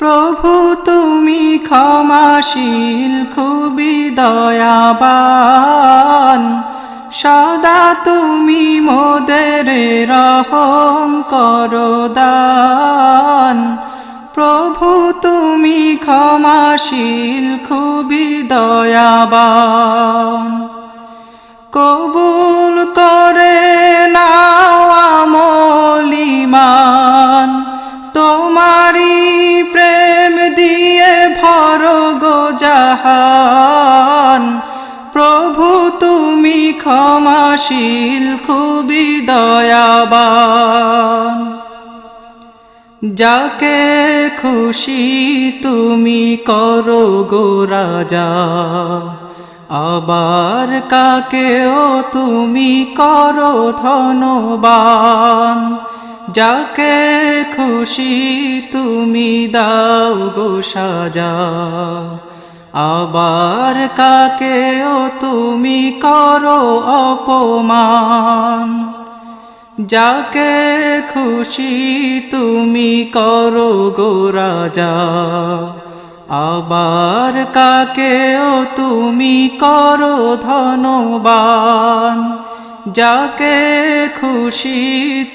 প্রভু তুমি ক্ষমাশীল খুবই দয়াবান, সদা তুমি মোদের রহম করো দান। প্রভু তুমি ক্ষমাশীল খুবই দয়াবান, কবুল করে নাও আমল ঈমান, তোমারি প্রেম দিয়ে ভরো গো জাহান। প্রভু তুমি ক্ষমাশীল খুবই দয়াবান, যাকে খুশি তুমি করো গো রাজা, আবার কাকেও তুমি করো ধনবান। যাকে খুশি তুমি দাও গো সাজা, আবার কাকেও তুমি করো অপমান। যাকে খুশি তুমি করো গো রাজা, আবার কাকেও তুমি করো ধনবান। যাকে খুশি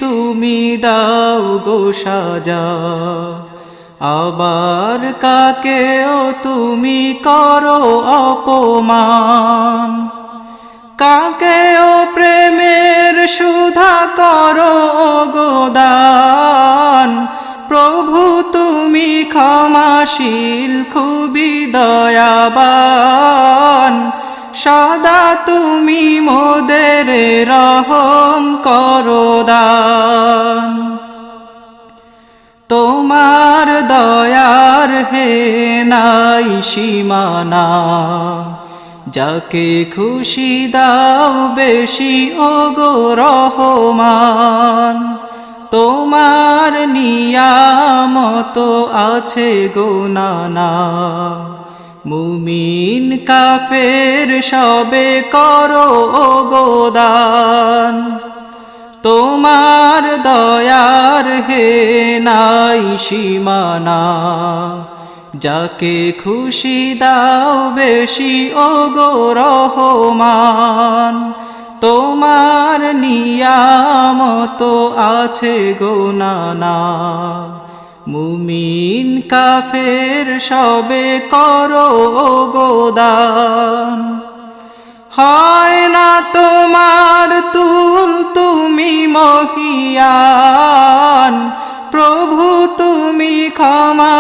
তুমি দাও গো সাজা, আবার কাকেও তুমি করো অপমান। কাকেও প্রেমের সুধা করো গো দান। প্রভু তুমি ক্ষমাশীল খুবই দয়াবান, সদা তুমি মোদের রহম করো দান। তোমার দয়ার হে নাই সীমানা, যাকে খুশি দাও বেশি ও গো রহমান। তোমার নিয়ামত আছে গো নানা, মুমিন কাফের সবে করো গো দান। তোমার দয়ার হে নাই সীমানা, যাকে খুশি দাও বেশি ও গো রহমান। তোমার নিয়ামত আছে গো নানা, মুমিন কাফের সবে করো গো দান। হয় না তোমার তুল তুমি মহিয়ান, প্রভু তুমি ক্ষমা